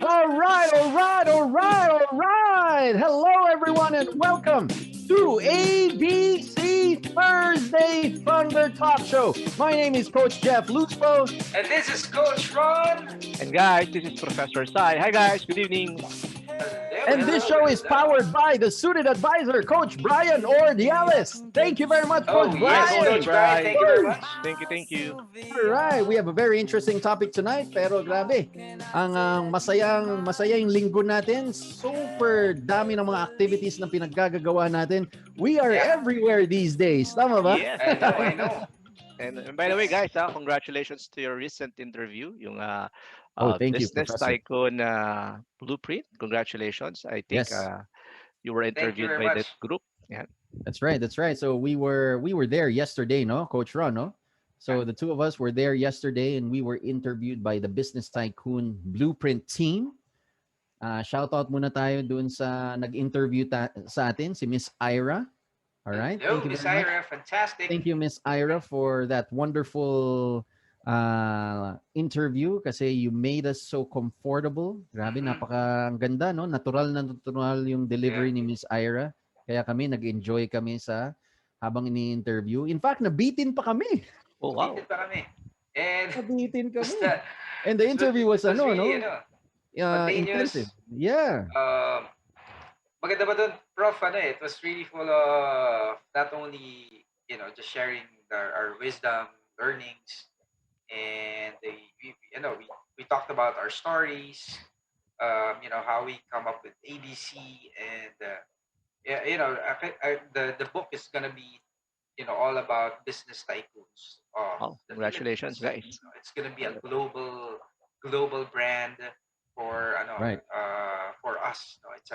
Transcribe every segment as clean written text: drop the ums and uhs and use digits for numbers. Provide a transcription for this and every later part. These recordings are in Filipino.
All right, all right, all right, all right. Hello, everyone, and welcome to ABC Thursday Thunder Talk Show. My name is Coach Jeff Luspo. And this is Coach Ron. And guys, this is Professor Sai. Hi guys, good evening. And this show is powered by the suited advisor, Coach Brian Ordiales. Thank you very much, Coach Yes, Brian. Coach Brian. Thank you very much. Thank you. All right, we have a very interesting topic tonight, pero grabe. Ang masayang linggo natin, super dami ng mga activities na pinaggagawa natin. We are everywhere these days. Tama ba? Yes. I know. And by the way, guys, congratulations to your recent interview, yung thank you, Business Professor. Tycoon Blueprint. Congratulations. I think Yes. you were Thank you interviewed very by much. that group. Yeah. That's right. So we were there yesterday, no, Coach Ron, no? So the two of us were there yesterday, and we were interviewed by the Business Tycoon Blueprint team. Shout out muna tayo dun sa nag-interview sa atin, si Miss Ira. All right. Hello, Thank you Miss very much. Ira. Fantastic. Thank you, Miss Ira, for that wonderful interview kasi you made us so comfortable. Grabe, ang ganda, no? Natural na natural yung delivery ni Miss Ira. Kaya kami, nag-enjoy kami sa habang ini-interview. In fact, nabitin pa kami. Oh wow. Nabitin pa kami. And Nabitin kami. basta, And the interview was really, spontaneous. intensive. Yeah. Maganda ba doon, Prof? It was really full of not only, just sharing our wisdom, learnings, and we talked about our stories, how we come up with ABC, and the book is gonna be, all about business tycoons. Congratulations, guys. It's gonna be a global brand for Right. For us. No, it's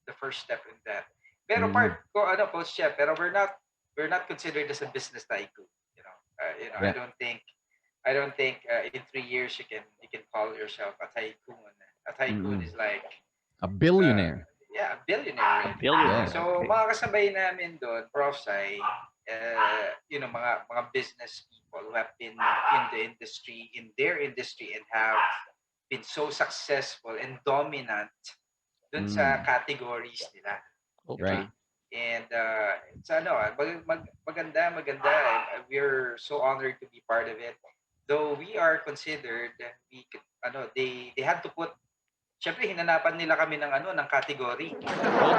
the first step in that. Pero Coach Chef, pero we're not considered as a business tycoon. Yeah. I don't think in 3 years you can call yourself a tycoon. A tycoon is like A billionaire. a billionaire. Really. Billionaire. So Okay. mga kasabay namin doon, Prof. Sai, mga business people who have been in their industry and have been so successful and dominant dun sa categories nila. Okay. Right. And it's maganda. We're so honored to be part of it. Though we are considered, they had to put, syempre hinanapan nila kami ng category.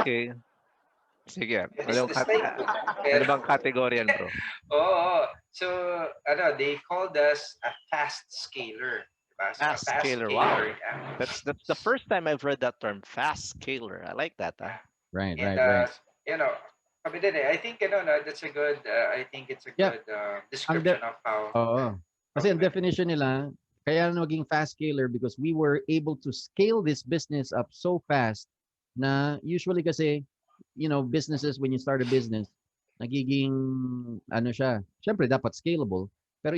Okay. Sige. Business tycoon. Ano bang category yan, bro? Oo. So, they called us a fast scaler. Diba? So, Fast scaler. Wow. That's the first time I've heard that term, fast scaler. I like that. Right. And, kami din I think, that's a good, I think it's a good description of how. Oo. Kasi ang definition nila, kaya naging fast scaler because we were able to scale this business up so fast na usually kasi, businesses, when you start a business, nagiging, siya, syempre dapat scalable, pero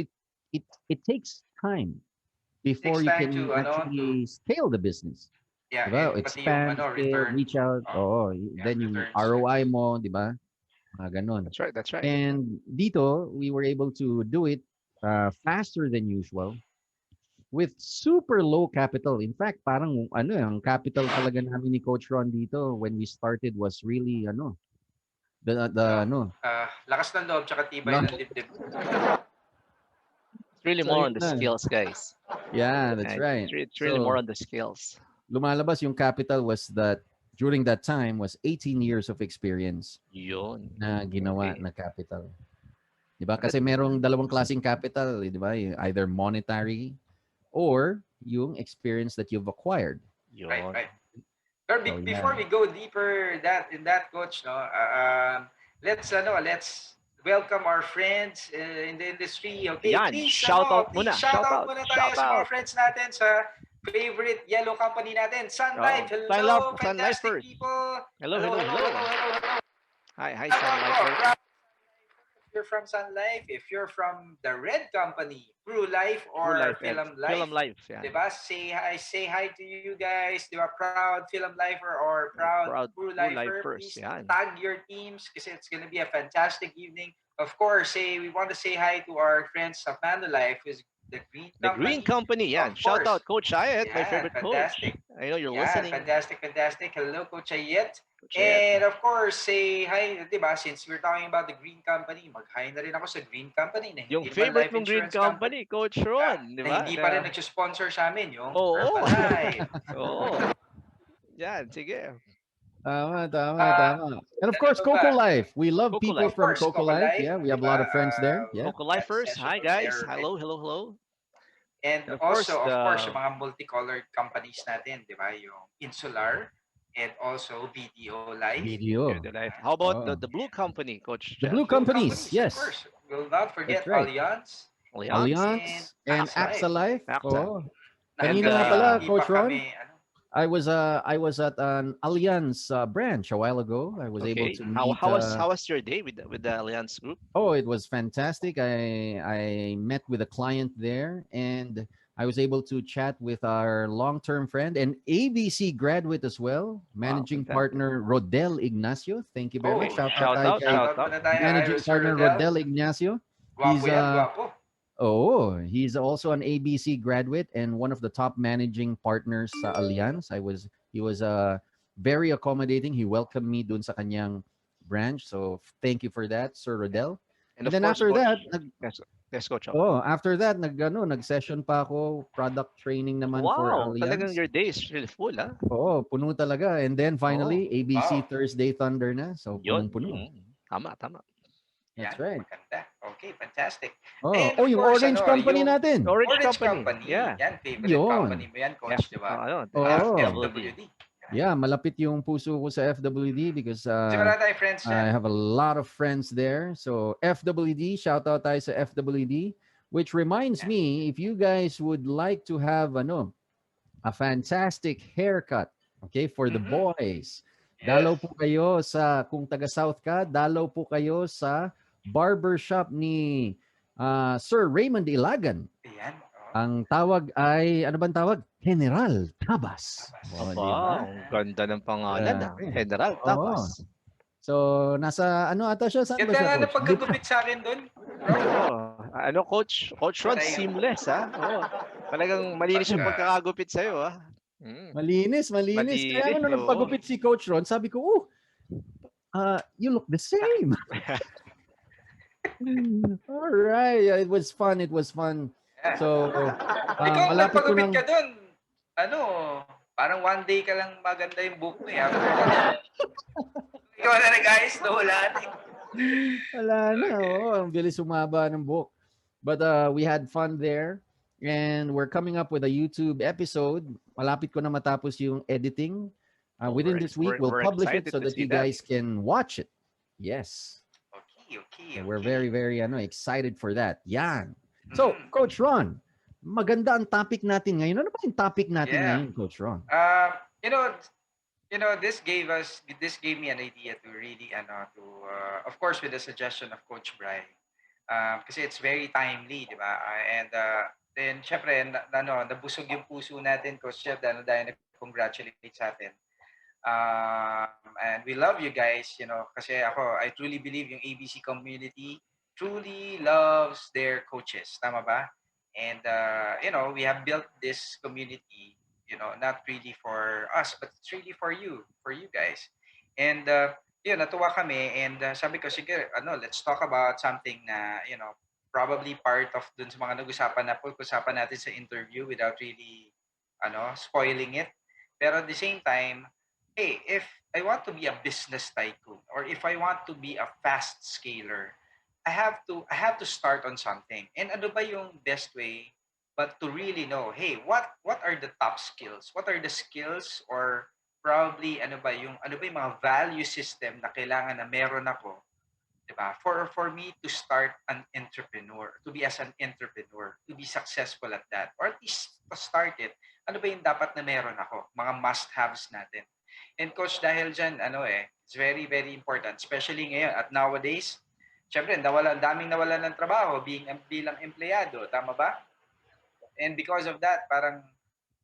it takes time before you can actually scale the business. Yeah, Diba? and Expand, scale, reach out. Then yung returns, ROI mo, di ba? Ganon. That's right. And dito, we were able to do it faster than usual with super low capital. In fact, parang ang capital talaga namin ni Coach Ron dito when we started was really lakas ng loob tsaka tibay ng dibdib. It's really So, more on yun the na. skills, guys. Yeah, that's right. It's really So, more on the skills. lumalabas yung capital was that during that time was 18 years of experience Yun. na ginawa Okay. na capital. Diba? Kasi merong dalawang klaseng capital, diba? Either monetary or yung experience that you've acquired. Yun. Right. But before we go deeper in that, Coach, let's welcome our friends in the industry. Okay, Yan, please shout out muna. Shout out muna tayo Shout sa mga out. friends natin sa favorite yellow company natin, Sun Life. Hello, Sun fantastic Lifers. people. Hello. Hi, Proud Sun ako, Lifers. proud. If you're from Sun Life, if you're from the Red Company, True Life or Film Life, Film Life. Yeah. diba? Say hi to you guys. Diba? Proud Film Lifer or proud True Lifer. Please yan. tag your teams because it's gonna be a fantastic evening. Of course, we want to say hi to our friends of Manulife who's The Green Company, yeah. of Shout course. out Coach Ayat, my Yeah, favorite coach. fantastic. I know you're Yeah, listening, fantastic, fantastic. Hello, Coach Ayet. Coach Ayat. And of course, say hi, di ba? Since we're talking about the Green Company, mag-hi na rin ako sa Green Company na Yung hindi naman favorite life mong Green insurance company. Company, Coach Ah, Ron, di na ba? hindi pa rin nag-sponsor sa amin, yung Oo. Herbalife. Oo. Yan, sige. Tama, tama, Ah, tama. And of course, ano ba? Coco Life. We love Coco people Life. Of from course, Coco Coco Life. Life, Yeah, we di have a ba? lot of friends there. Yeah. Coco That Lifers. session Hi was guys. there. Hello, hello, hello. And And of course also, of course, yung the mga multicolored companies natin, di ba? Yung Insular and also BDO Life. BDO. the life. How about Oh. the Blue Company, Coach The Jeff? Blue Blue companies. companies, of Yes, course. Will not that's forget right. Allianz Allianz, and Allianz and AXA AXA Life. Life. AXA, Oh. Na and hanggang Kanina ngayon, pala, hindi pa Coach Ron, kami, ano, I was at an Allianz branch a while ago. I was able okay. to How meet. how was your day with the Allianz group? Oh, it was fantastic. I met with a client there, and I was able to chat with our long-term friend and ABC graduate as well, Wow, managing fantastic. partner Rodel Ignacio. Thank you very much. Okay, Shout out shout tayo out, kay shout shoutout out. muna tayo, managing Sir partner Rodel. Rodel Ignacio. Gwapo He's yan, gwapo. he's also an ABC graduate and one of the top managing partners sa Allianz. He was very accommodating. He welcomed me dun sa kanyang branch. So thank you for that, Sir Rodel. And And of then course, after Coach. that, Yes, yes, Coach. nag-session pa ako, product training naman for Wow, talagang Allianz. your day is really full, ah. Oo, puno talaga. And then Oo, finally, ABC Wow. Thursday Thunder na. So yun. punong-puno. Tama, tama. That's Yan, right. maganda. Okay, fantastic. Oh, And oh of yung course, Orange ano, Company yung natin. Orange Orange Company. Company. Yeah. Yan, favorite company Yun. mo yan, Coach, di ba? The Oh. FWD. FWD. Yeah, malapit yung puso ko sa FWD because Kasi wala tayong friends I dyan. have a lot of friends there. So FWD, shout out tayo sa FWD. Which reminds me, if you guys would like to have a fantastic haircut, okay, for the Mhm. boys, Yes. dalaw po kayo kung taga South ka, dalaw po kayo sa barbershop ni Sir Raymond Ilagan. Yan. Oh. Ang tawag ay, ano bang tawag? General Tabas. Tabas. Oh, Aba, di ba? ang ganda ng pangalan, ah. Grabe. General Oo. Tapas. So, nasa ano ata siya? Saan ba Ganda siya, nga ng coach? pagkagupit sa akin doon. Oo. Ano, Coach? Coach Ron, Tayo. seamless, ah. Oo. Talagang malinis yung Pagka- pagkakagupit sa'yo, ah. Malinis, malinis. Kaya Malinis, nung oo. nagpagupit si Coach Ron, sabi ko, you look the same. All right. Yeah, it was fun. It was fun. Yeah. So, Ikaw, malapit ko nagpagupit ng... ka doon. Ano, parang one day ka lang maganda yung book mo eh. After that, ikaw na nag-ayos na wala na eh. Wala na. Okay. Oo, ang bilis umaba ng book. But we had fun there. And we're coming up with a YouTube episode. Malapit ko na matapos yung editing. Within this week, we'll we're publish it excited so to that see you that. guys can watch it. Yes. Okay. So we're very, very excited for that. Yan. So, Mhm. Coach Ron, maganda ang topic natin ngayon. Ano ba yung topic natin Yeah. ngayon, Coach Ron? This gave me an idea to really of course with the suggestion of Coach Bry. Kasi it's very timely, di ba? And then syempre nabusog yung puso natin, Coach Jeff, dahil nag-congratulate sa atin. And we love you guys, kasi I truly believe yung ABC community truly loves their coaches. Tama ba? And, we have built this community, not really for us, but it's really for you guys. And, natuwa kami. And sabi ko, sige, let's talk about something na, probably part of dun sa mga nag-usapan na pag-usapan natin sa interview without really, spoiling it. Pero at the same time, hey, if I want to be a business tycoon or if I want to be a fast scaler, I have to start on something. And ano ba yung best way but to really know, hey, what are the top skills? What are the skills or probably ano ba yung mga value system na kailangan na meron ako, 'di ba? For me to start an entrepreneur, to be as an entrepreneur, to be successful at that, or at least to start it, ano ba yung dapat na meron ako? Mga must-haves natin. And coach, dahil dyan, it's very, very important, especially ngayon at nowadays, syempre, daming nawala ng trabaho bilang empleyado, tama ba? And because of that, parang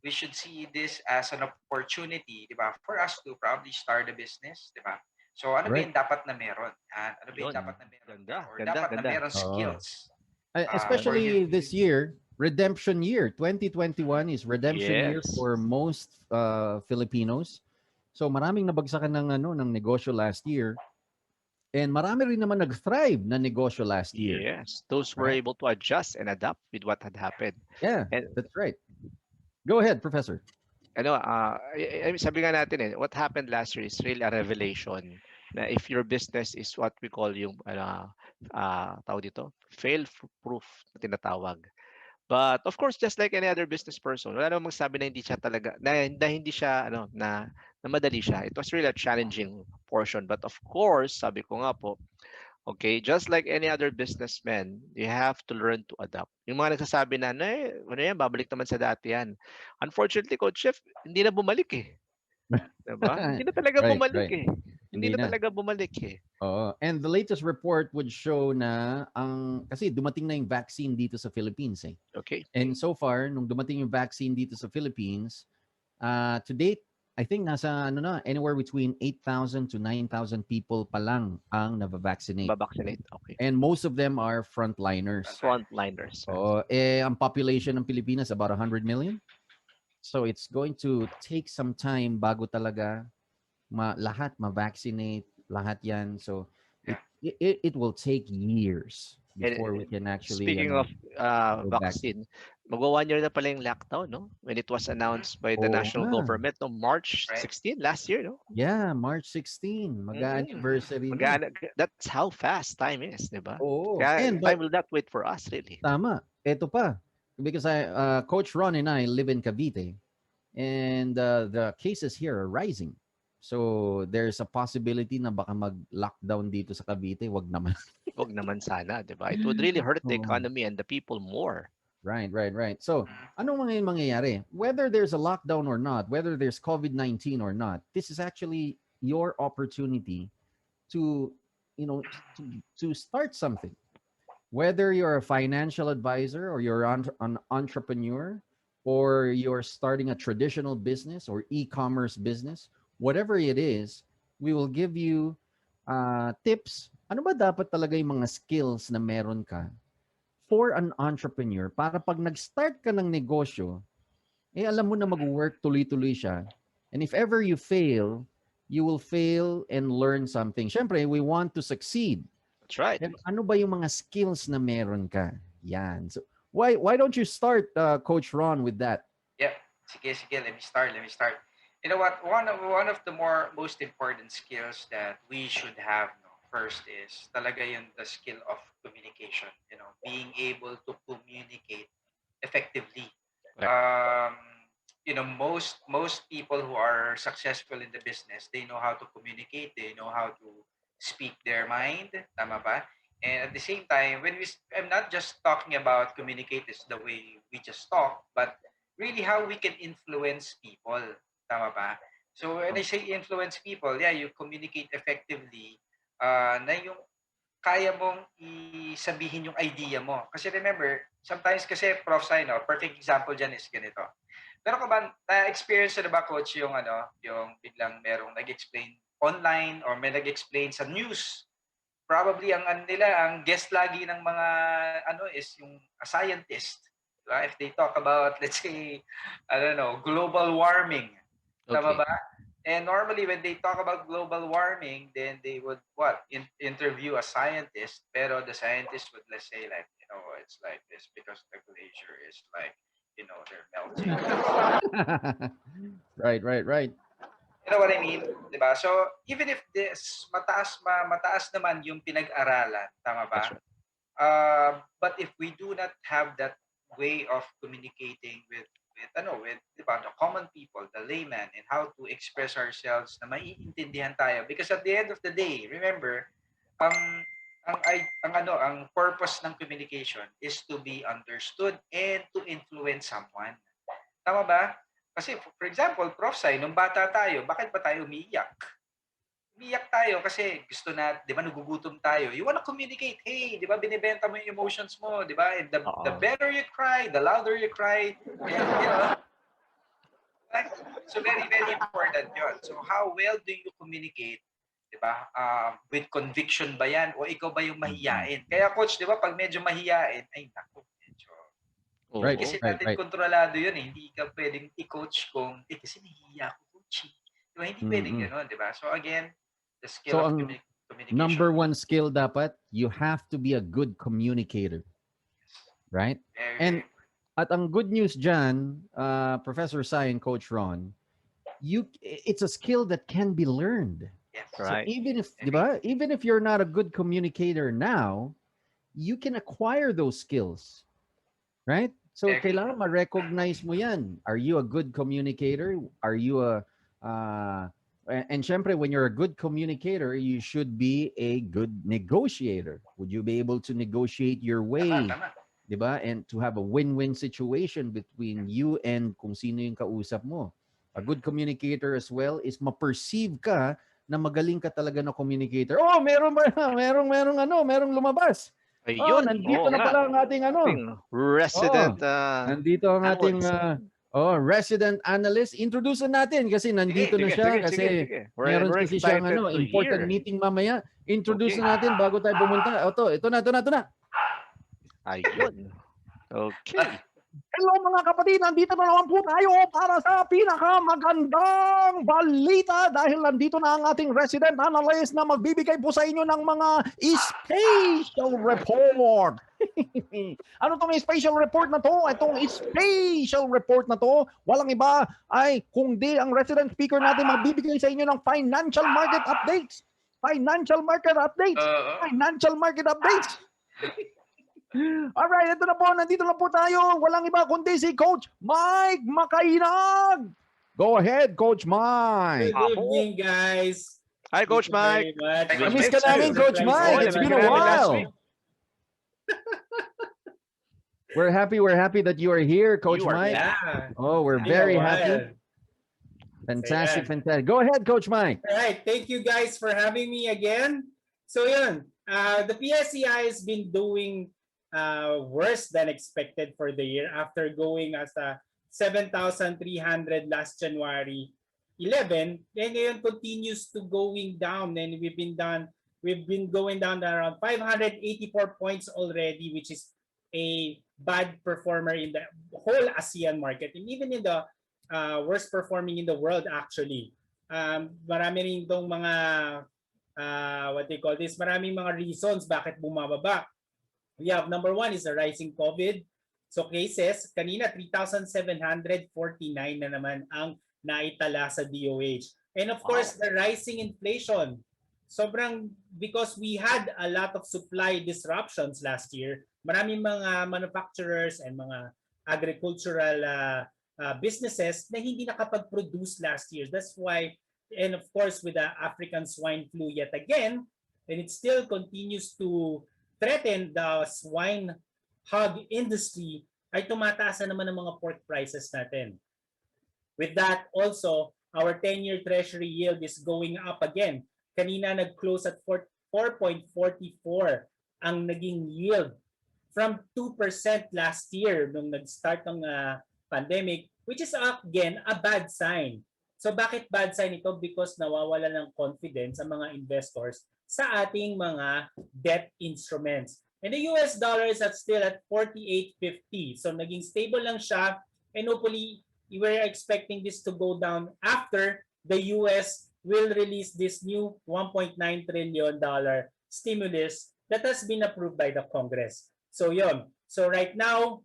we should see this as an opportunity, di ba, for us to probably start a business, di ba? So, ano ba Right. yung dapat na meron? Ano ba yung Yun. dapat na meron? Ganda, Or ganda, dapat na ganda. meron skills? Especially this year, redemption year. 2021 is redemption year Yes. for most Filipinos. So maraming nabagsakan ng negosyo last year, and marami rin naman nag-thrive na negosyo last year, Yes. Those were right? able to adjust and adapt with what had happened. Yeah, And that's right. Go ahead, Professor. sabi nga natin what happened last year is really a revelation na if your business is what we call yung tawag dito, fail proof na tinatawag. But of course, just like any other business person, wala namang magsabi na hindi siya talaga na hindi siya na madali siya. It was really a challenging portion. But of course, sabi ko nga po, okay, just like any other businessman, you have to learn to adapt. Yung mga nagsasabi na, ano yan, babalik naman sa dati yan. Unfortunately, Coach Chef, hindi na bumalik eh. Diba? Hindi na talaga Right, bumalik right. eh. Hindi Hindi na na. talaga bumalik eh. Oo. And the latest report would show na kasi dumating na yung vaccine dito sa Philippines eh. Okay. And so far, nung dumating yung vaccine dito sa Philippines, to date, I think nasa anywhere between 8,000 to 9,000 people pa lang ang navavaccinate. Babaccinate. Okay. And most of them are frontliners. Frontliners. Ang population ng Pilipinas about 100 million. So it's going to take some time bago talaga lahat ma-vaccinate, lahat yan. So it will take years before we can actually Speaking of go back. vaccine, magwa 1 year na pala yung lockdown, no? When it was announced by the national government no March Right. 16 last year, no? Yeah, March 16. Mag-anniversary na. That's how fast time is, di ba? Oo. Kaya And time will not wait for us, really. tama. Ito pa. Because Coach Ron and I live in Cavite, and the cases here are rising. So there's a possibility na baka mag-lockdown dito sa Cavite. Wag naman. Wag naman sana, di ba? It would really hurt the Oo. economy and the people more. Right. So, anong mangyayari? Whether there's a lockdown or not, whether there's COVID-19 or not, this is actually your opportunity to, to start something. Whether you're a financial advisor or you're an entrepreneur or you're starting a traditional business or e-commerce business, whatever it is, we will give you tips. Ano ba dapat talaga yung mga skills na meron ka for an entrepreneur para pag nag-start ka ng negosyo, alam mo na mag-work tuloy-tuloy siya. And if ever you fail, you will fail and learn something. Siyempre, we want to succeed. That's right. Pero ano ba yung mga skills na meron ka? Yan. So, why don't you start, Coach Ron, with that? Yeah. Sige. Let me start. You know what? One of the most important skills that we should have first is talaga the skill of communication. Being able to communicate effectively. Right. Most people who are successful in the business, they know how to communicate. They know how to speak their mind. Tama ba? And at the same time, I'm not just talking about communicate is the way we just talk, but really how we can influence people. Tama ba? So when I say influence people, yeah, you communicate effectively na yung kaya mong isabihin yung idea mo. Kasi remember, sometimes kasi Prof. Perfect example dyan is ganito. Pero ka ba, na-experience na ba, Coach, yung biglang merong nag-explain online or may nag-explain sa news? Probably ang guest lagi ng mga is yung a scientist. Diba? If they talk about, let's say, I don't know, global warming. Tama ba? And normally when they talk about global warming, then they would interview a scientist, pero the scientist would, let's say, like, it's like this because the glacier is like, they're melting. Right. You know what I mean? Diba? So even if this mataas naman yung pinag-aralan, tama ba? That's right. But if we do not have that way of communicating with the common people, the layman, and how to express ourselves na maiintindihan tayo. Because at the end of the day, remember, ang purpose ng communication is to be understood and to influence someone. Tama ba? Kasi for example, Prof. Sai, nung bata tayo, bakit ba tayo umiiyak? Umiiyak tayo kasi gusto na, di ba, nagugutom tayo. You wanna communicate. Hey, di ba, binibenta mo yung emotions mo, di ba? And the better you cry, the louder you cry. And, so very, very important yun. So how well do you communicate? Di ba? With conviction ba yan? O ikaw ba yung mahiyain? Kaya Coach, di ba, pag medyo mahiyain, ay naku, medyo Right, Hindi kasi Oo. right, natin right. kontrolado yun eh. Hindi ka pwedeng i-coach kung, kasi nahihiya ako coaching. Di ba? Hindi pwedeng Mm-mm. gano'n, di ba? So again, the skill So of ang communication. number one skill dapat, you have to be a good communicator, right? Very, And very at ang good news dyan, Professor Sai and Coach Ron, it's a skill that can be learned. yes. So Right. even if, di Agree. ba, even if you're not a good communicator now, you can acquire those skills, right? So Agree. kailangan ma-recognize mo yan. Are you a good communicator? Are you and syempre, when you're a good communicator, you should be a good negotiator. Would you be able to negotiate your Tama, way, tama. di ba? And to have a win-win situation between you and kung sino yung kausap mo. A good communicator as well is ma-perceive ka na magaling ka talaga na communicator. Oh, meron ba? Merong lumabas. Oh, Ayun, nandito oo na nga. pala ang ating Ating resident Oo, nandito ang ating analyst. resident analyst. Introduce na natin kasi Sige, nandito na Sige, siya sige, sige, kasi sige. meron We're kasi siyang excited to important hear. meeting mamaya. Introduce Okay. na natin bago tayo pumunta. Ito na. Ayun. Okay. Hello mga kapatid, nandito na naman po tayo para sa pinakamagandang balita dahil nandito na ang ating resident analyst na magbibigay po sa inyo ng mga special report. Ano tong special report na to? Itong special report na to, walang iba ay kundi ang resident speaker natin magbibigay sa inyo ng financial market updates. Financial market updates. Oo. Financial market updates. Alright, ito na po. Nandito na po tayo. Walang iba kundi si Coach Mike Makainag. Go ahead, Coach Mike. Good evening, guys. Hi, Coach Thank Mike. you very much. Hi, Coach Namiss Mike. ka namin, Coach Mike. Oo, It's been namiss a ka namin last while. week. We're happy that you are here, Coach You are Mike. Yeah. Oh, we're It's been a very while. happy. Fantastic, Ayan. fantastic. Go ahead, Coach Mike. All right. Thank you guys for having me again. So yun, the PSEI has been doing worse than expected for the year after going as a 7,300 last January 11. Then ngayon continues to going down, and we've been going down to around 584 points already, which is a bad performer in the whole ASEAN market and even in the worst performing in the world actually. Marami rin itong mga what they call this, maraming mga reasons bakit bumababa. We have number one is the rising COVID. So cases, kanina 3,749 na naman ang naitala sa DOH. And of course, the rising inflation. Sobrang, because we had a lot of supply disruptions last year, maraming mga manufacturers and mga agricultural businesses na hindi nakapag-produce last year. That's why, and of course, with the African swine flu yet again, and it still continues to threaten the swine hog industry, ay tumataas na naman ang mga pork prices natin. With that also, our 10-year treasury yield is going up again. Kanina nag-close at 4.44 ang naging yield from 2% last year nung nag-start ng pandemic, which is again a bad sign. So bakit bad sign ito? Because nawawala ng confidence ang mga investors sa ating mga debt instruments. And the US dollar is still at 48.50. So naging stable lang siya, and hopefully we're expecting this to go down after the US will release this new $1.9 trillion stimulus that has been approved by the Congress. So yun. So right now,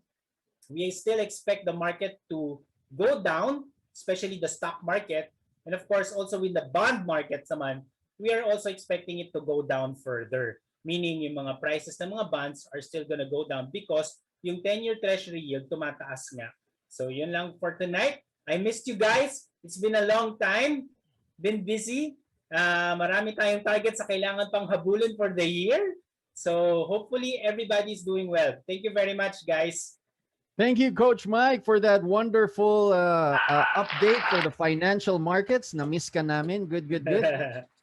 we still expect the market to go down, especially the stock market. And of course, also in the bond market naman, we are also expecting it to go down further. Meaning yung mga prices ng mga bonds are still gonna go down because yung 10-year treasury yield tumataas nga. So yun lang for tonight. I missed you guys. It's been a long time. Been busy. Marami tayong targets sa kailangan pang habulin for the year. So hopefully everybody's doing well. Thank you very much, guys. Thank you, Coach Mike, for that wonderful update for the financial markets. Na-miss ka namin. Good.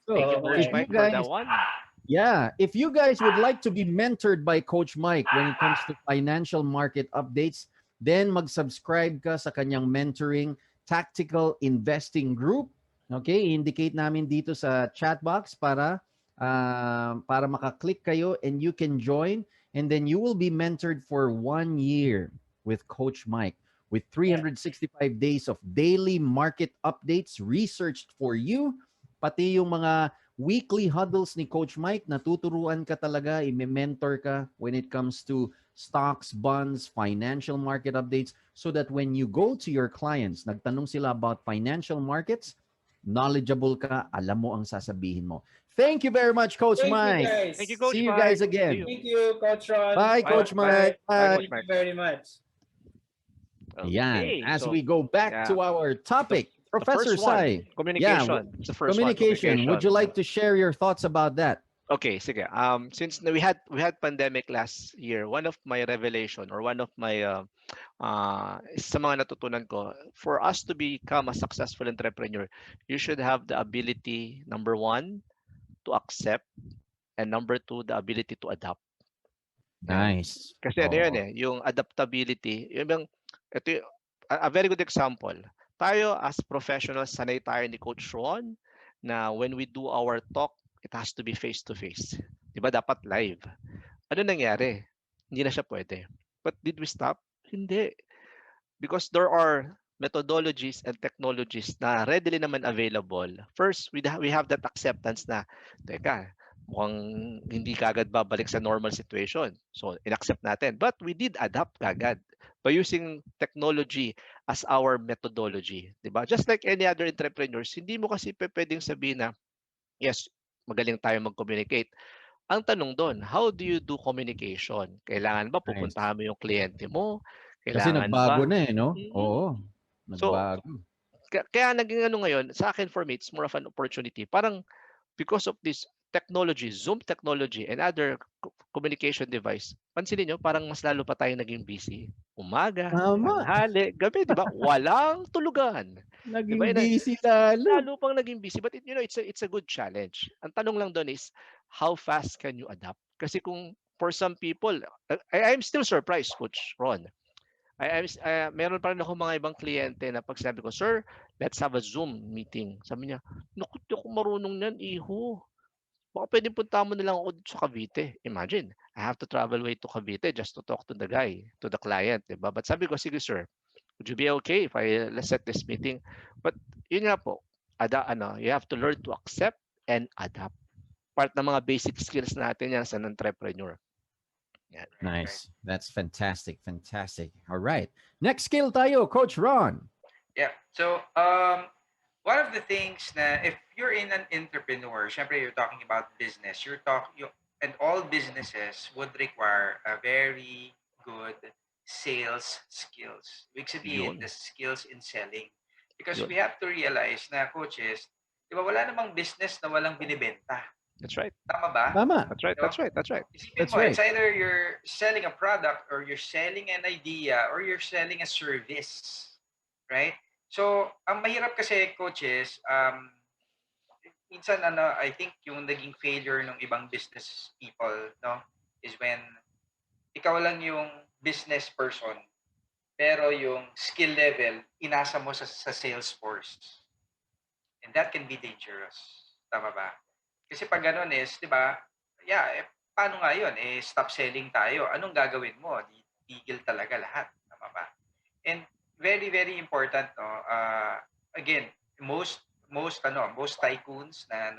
So, Thank you, Coach if Mike, you for guys, that one. yeah, if you guys would like to be mentored by Coach Mike when it comes to financial market updates, then mag-subscribe ka sa kanyang mentoring tactical investing group. Okay, indicate namin dito sa chat box para maka-click kayo and you can join, and then you will be mentored for 1 year. with Coach Mike. With 365 days of daily market updates researched for you, pati yung mga weekly huddles ni Coach Mike, natuturuan ka talaga, i-mentor ka when it comes to stocks, bonds, financial market updates, so that when you go to your clients, nagtanong sila about financial markets, knowledgeable ka, alam mo ang sasabihin mo. Thank you very much, Coach Thank you, Mike. guys. Thank you, Coach See you Mike. guys See again. you. Thank you, Coach Ron. Bye, Coach Mike. Bye, Bye. Coach Thank you very much. Yan. Okay, As so, we go back yeah. to our topic, the Professor first one, Sai. communication. It's the first Communication. one. Would you like to share your thoughts about that? Okay, sige. Since we had pandemic last year, one of my revelation or one of my sa mga natutunan ko, for us to become a successful entrepreneur, you should have the ability, number one, to accept, and number two, the ability to adapt. Nice. Kasi ano yun yung adaptability, ito a very good example. Tayo as professionals, sanay tayo ni Coach Ron na when we do our talk, it has to be face to face. 'Di ba dapat live? Ano nangyari? Hindi na siya pwede. But did we stop? Hindi. Because there are methodologies and technologies na readily naman available. First, we have that acceptance na, teka, mukhang hindi kagad babalik sa normal situation. So, inaccept natin. But we did adapt kagad by using technology as our methodology. Diba? Just like any other entrepreneurs, hindi mo kasi pwedeng sabihin na, yes, magaling tayo mag-communicate. Ang tanong doon, how do you do communication? Kailangan ba pupuntahan mo yung kliyente mo? Kasi Kailangan nagbago ba? na no? Mhm. Oo. So, Nagbago. kaya naging ano ngayon, sa akin for me, it's more of an opportunity. Parang because of this technology, Zoom technology and other communication device, pansinin nyo, parang mas lalo pa tayo naging busy. Umaga, Tama. tanghali, gabi, di ba? Walang tulugan. Naging Diba? busy lalo. Lalo pang naging busy. But it's a good challenge. Ang tanong lang doon is, how fast can you adapt? Kasi kung for some people, I'm still surprised, Coach Ron. Meron pa rin ako mga ibang kliyente na pag sabi ko, sir, let's have a Zoom meeting. Sabi niya, naku, di ako marunong yan, iho. Baka pwedeng punta mo na lang ako dito sa Cavite. Imagine, I have to travel way to Cavite just to talk to the guy, to the client, diba? But sabi ko, sige sir, would you be okay if let's set this meeting? But yun nga po, you have to learn to accept and adapt. Part ng mga basic skills natin yan as an entrepreneur. Yan. Nice. That's fantastic. Fantastic. All right. Next skill tayo, Coach Ron. Yeah. So, one of the things na if you're in an entrepreneur, syempre you're talking about business. And all businesses would require a very good sales skills. Ibig sabihin, Yun. the skills in selling. Because Yun. we have to realize na coaches, di ba wala namang business na walang binibenta. That's right. Tama ba? Tama. That's right. That's right. That's right. Isipin That's mo, right. it's either you're selling a product or you're selling an idea or you're selling a service. Right? So, ang mahirap kasi, coaches, minsan, I think yung naging failure ng ibang business people, no, is when ikaw lang yung business person, pero yung skill level, inasa mo sa sales force. And that can be dangerous. Tama ba? Kasi pag ganun is, di ba, paano nga yun? Stop selling tayo. Anong gagawin mo? Tigil talaga lahat. Tama ba? And very, very important, no? Again, most tycoons na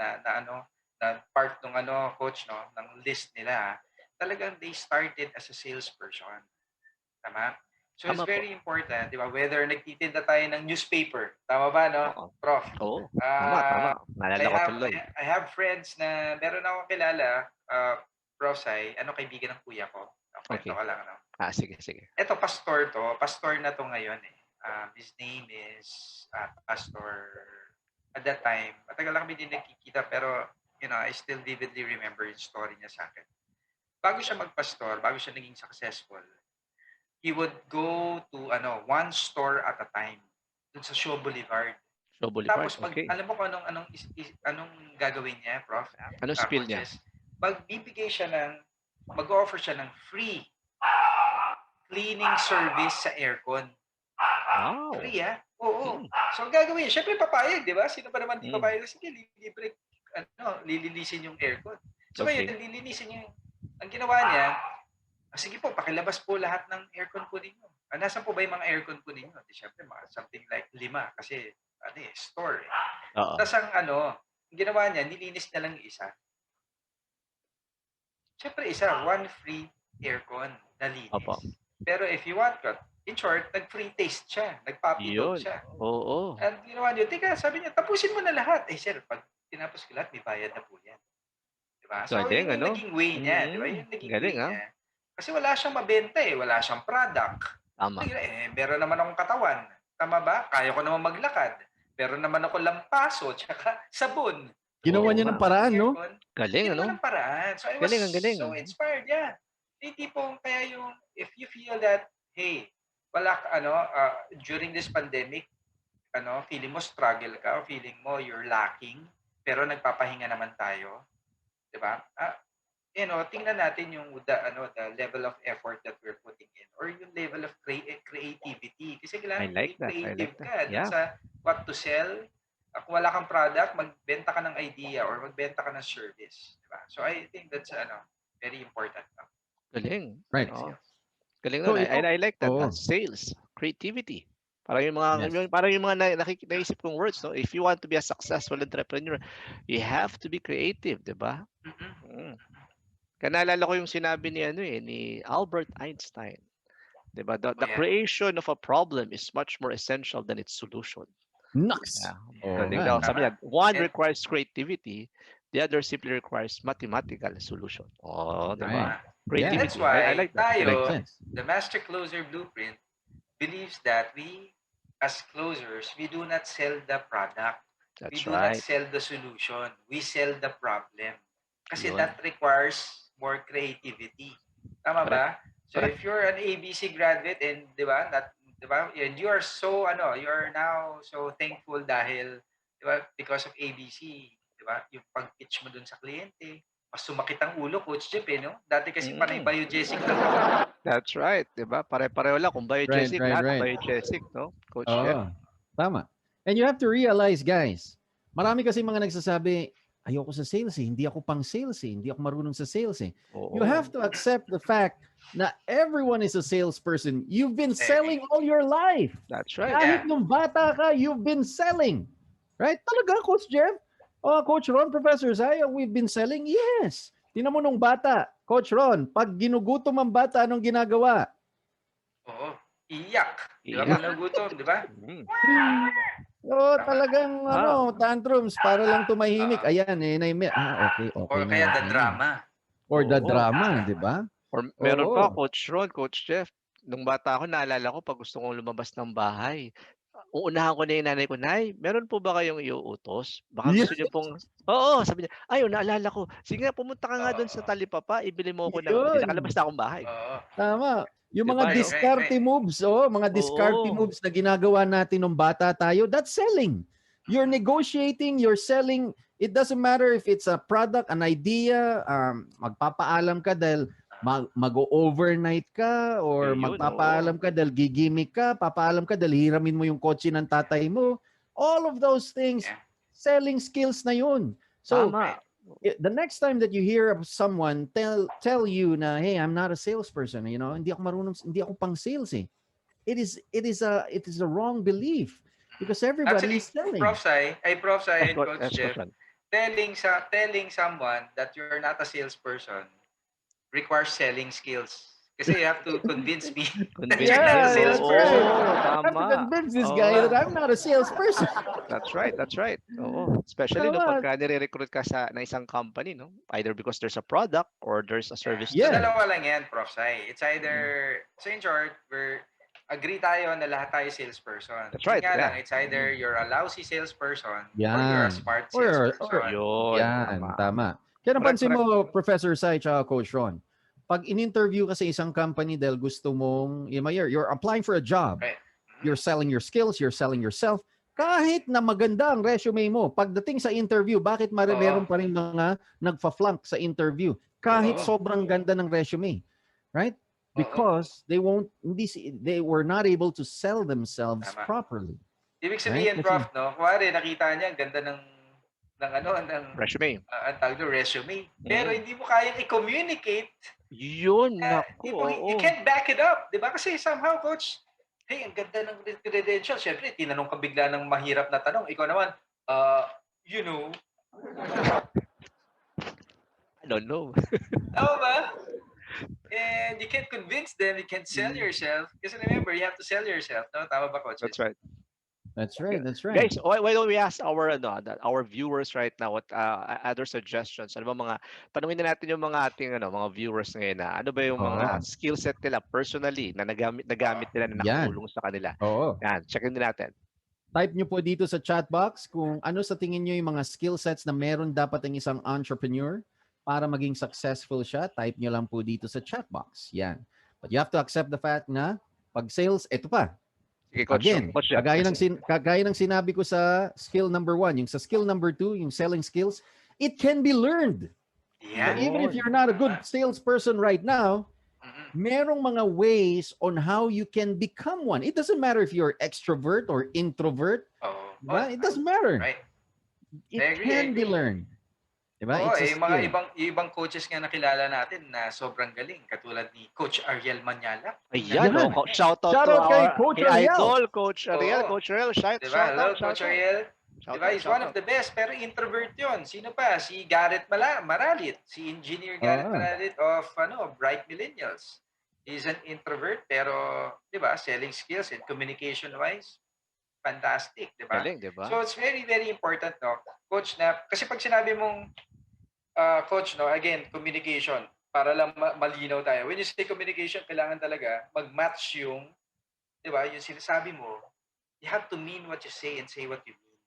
part ng coach, no, ng list nila, talagang they started as a salesperson. Tama? So Tama it's po. very important, di ba? Whether nagtitinda tayo ng newspaper. Tama ba, no? Oo. Prof? Oo. Tama. Naalala ko tuloy. I have friends na meron akong kilala, Prof. Sai, kaibigan ng kuya ko. Kwento Okay. ko lang, ano. Sige. Ito, pastor na to ngayon eh. His name is Pastor. At that time, matagal lang kami din nagkikita, pero, I still vividly remember yung story niya sa akin. Bago siya magpastor, bago siya naging successful, he would go to, one store at a time, dun sa Shaw Boulevard. So, Boulevard. Tapos, Okay. alam mo kung anong gagawin niya, Prof? Anong spiel niya? Coaches? Mag-offer siya ng free cleaning service sa aircon. Wow. Free, Oo. So, gagawin. Siyempre, papayag, di ba? Sino ba naman di Mm. papayag? Sige, libre, lilinisin yung aircon. So, Okay. ngayon, lilinisin niya. Ang ginawa niya, Sige po, pakilabas po lahat ng aircon po ninyo. Nasaan po ba yung mga aircon po ninyo? Di syempre, mga something like 5 kasi store eh. Oo. Tapos ang ginawa niya, nilinis na lang yung isa. Syempre one free aircon na linis. Opo. Pero if you want, in short, nag-free taste siya. Nag-puppy dog Yun. siya. Oo. At ginawa niyo, teka, sabi niya, tapusin mo na lahat. Sir, pag tinapos ko lahat, may bayad na po yan. Diba? So, Galing, yun yung ano? naging way niya. Diba? Yun yung naging Galing, way niya. Kasi wala siyang mabenta eh. Wala siyang product. Tama. Meron naman akong katawan. Tama ba? Kaya ko naman maglakad. Meron naman ako lampaso, tsaka sabon. Ginawa niya ng paraan, no? Galing, Ginawa ano? ng paraan. So I was Galing, ang galing. so inspired, yeah. Yung tipong, kaya yung, if you feel that, hey, wala, during this pandemic, feeling mo struggle ka, o feeling mo you're lacking, pero nagpapahinga naman tayo, di ba? Tingnan natin yung the level of effort that we're putting in or yung level of creativity. Kasi kailangan I like that. creative ka dun Yeah. sa what to sell. Kung wala kang product, magbenta ka ng idea or magbenta ka ng service. Diba? So I think that's very important. Galing. Right. Oo. Galing So, nun. I like that. Oo. Sales, creativity. Parang yung mga Yes. parang yung mga naisip kong words, no? If you want to be a successful entrepreneur, you have to be creative, 'di ba? Mm. Kaya naalala ko yung sinabi ni Albert Einstein. 'Di ba? The yeah. creation of a problem is much more essential than its solution. Nux! Yeah. Oo Galing nga, daw. no? Sabi niya, one And- requires creativity, the other simply requires mathematical solution. Oh, 'di ba? Right. Creativity. That's why I like that. tayo, Makes sense. the Master Closer Blueprint believes that we, as closers, we do not sell the product. We That's do not right. sell the solution. We sell the problem. Kasi Yun. that requires more creativity. Tama ba? So Correct. if you're an ABC graduate and, di ba, and you are so, you are now so thankful dahil, di ba, because of ABC, di ba, yung pag-pitch mo dun sa kliyente, mas sumakit ang ulo, Coach Jeff, no? Dati kasi panay biogesic lang ako. That's right, 'di ba? Pare-pareho lang kung biogesic, Right. lahat biogesic, no? Coach Jeff. Oo. Tama. And you have to realize, guys, marami kasi mga nagsasabi, ayoko sa sales eh, hindi ako pang sales eh, hindi ako marunong sa sales eh. Oo. You have to accept the fact na everyone is a salesperson. You've been selling all your life. That's right. Kahit nung bata ka, you've been selling. Right? Talaga, Coach Jeff? Coach Ron, Professor Zaya, we've been selling? Yes. Tingnan mo nung bata. Coach Ron, pag ginugutom ang bata, anong ginagawa? Oo. Iyak. Di ba? Iyak. Pag nagutom, di ba? Mm. Talagang tantrums para lang tumahimik. Ayan, okay. Or na, kaya the okay na. drama. Or the Oo. drama, di ba? Or meron pa, Oo. Coach Ron, Coach Jeff, nung bata ako, naalala ko pag gusto kong lumabas ng bahay, uunahan ko na yung nanay ko, Nay, meron po ba kayong iuutos? Baka gusto niyo pong, oo, sabi niya, naalala ko, sige nga, pumunta ka nga doon sa Talipapa, ibili mo ako ng, Yun. nakalabas na akong bahay. Oo. Tama. Yung Diba, mga no? discarte moves, mga discarte Oo. moves na ginagawa natin nung bata tayo, that's selling. You're negotiating, you're selling. It doesn't matter if it's a product, an idea, magpapaalam ka dahil mag-overnight ka or Yun, magpapaalam ka dahil gigimik ka, papaalam ka dahil hiramin mo yung kotse ng tatay mo. All of those things, Yeah. selling skills na yun. So, Tama. the next time that you hear of someone tell you na, hey, I'm not a salesperson, hindi ako marunong, hindi ako pang sales eh. It is a wrong belief because everybody Actually, is selling. Prof. Sai and Coach That's Jeff, good. telling someone that you're not a salesperson requires selling skills. Kasi you have to convince me that you're not a Yeah, salesperson. that's right. I have to Tama. convince this guy that I'm not a salesperson. That's right. Oo. Especially no, Tama. pagka nire-recruit ka na isang company, no? Either because there's a product or there's a service. Yeah. So, dalawa lang yan, Prof. Sai. It's either, so in short, agree tayo na lahat tayo salesperson. That's right, Yun nga yeah. lang, it's either you're a lousy salesperson or you're Yan. a smart Or- salesperson. Yun. Yan, Tama. tama. Kaya napansin Correct, mo, Professor Sai tsaka Coach Ron, pag in-interview ka sa isang company dahil gusto mong, you're applying for a job, Right. you're selling your skills, you're selling yourself, kahit na maganda ang resume mo, pagdating sa interview, bakit meron pa rin mga nagfa-flunk sa interview? Kahit Oo. sobrang ganda ng resume. Right? Because they were not able to sell themselves Tama. properly. Ibig sabihin, Right? Prof, no? Kuwari, nakita niya, ang ganda ng Resume. ang tawag doon, resume. Pero hindi mo kayang i-communicate. Yun, naku, You oo. can't back it up, di ba? Kasi somehow, coach, hey, ang ganda ng credentials. Siyempre, tinanong ka bigla ng mahirap na tanong. Ikaw naman, you know. I don't know. Tama ba? And you can't convince them, you can't sell yourself. Kasi remember, you have to sell yourself. No? Tama ba, coach? That's right. That's right. That's right. Guys, why don't we ask our viewers right now what other suggestions? Ano ba mga tanungin na natin yung mga ating mga viewers ngayon na ano ba yung mga skill set nila personally na nagamit nila na nakatulong sa kanila. Oo. Yan, checkin din natin. Type nyo po dito sa chat box kung ano sa tingin nyo yung mga skill sets na meron dapat ang isang entrepreneur para maging successful siya. Type nyo lang po dito sa chat box. Yan. But you have to accept the fact na pag sales, ito pa. Sige, coach, Again, coach, kagaya ng sinabi ko sa skill number 1, yung sa skill number 2, yung selling skills, it can be learned. Yeah. So even if you're not a good salesperson right now, merong mga ways on how you can become one. It doesn't matter if you're extrovert or introvert. It doesn't matter. Right. It can be learned. Diba? Yung ibang coaches nga nakilala natin na sobrang galing. Katulad ni Coach Ariel Manyala. Ayan, shout out to kay our Coach Ariel. idol, Coach Ariel. Coach Ariel, shout Hello, out. Coach Ariel. Diba? He's one of the best, pero introvert yun. Sino pa? Si Garrett Maralit. Si Engineer Garrett Maralit of Bright Millennials. He's an introvert, pero, diba, selling skills and communication-wise, fantastic, diba? Galing, diba? So, it's very, very important, no? Coach, kasi pag sinabi mong, coach, no, again, communication, para lang malinaw tayo. When you say communication, kailangan talaga mag-match yung, diba, yung sinasabi mo, you have to mean what you say and say what you mean.